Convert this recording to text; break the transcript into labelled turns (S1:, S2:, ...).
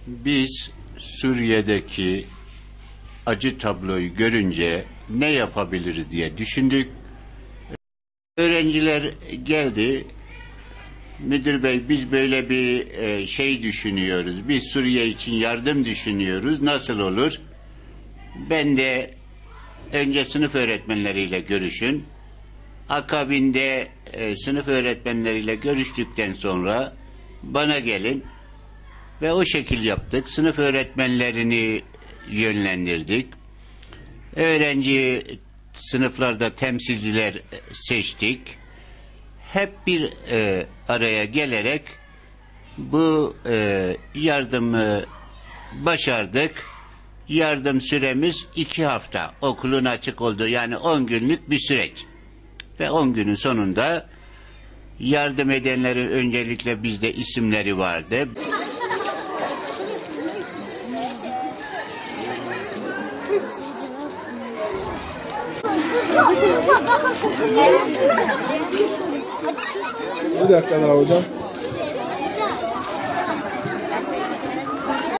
S1: Biz Suriye'deki acı tabloyu görünce ne yapabiliriz diye düşündük. Öğrenciler geldi. Müdür bey, biz böyle bir şey düşünüyoruz. Biz Suriye için yardım düşünüyoruz. Nasıl olur? Ben de önce sınıf öğretmenleriyle görüşün. Akabinde sınıf öğretmenleriyle görüştükten sonra bana gelin. Ve o şekil yaptık. Sınıf öğretmenlerini yönlendirdik. Öğrenci sınıflarda temsilciler seçtik. Hep bir araya gelerek bu yardımı başardık. Yardım süremiz 2 hafta. Okulun açık olduğu, yani 10 günlük bir süreç. Ve 10 günün sonunda yardım edenlerin öncelikle bizde isimleri vardı.
S2: Bir dakika daha hocam.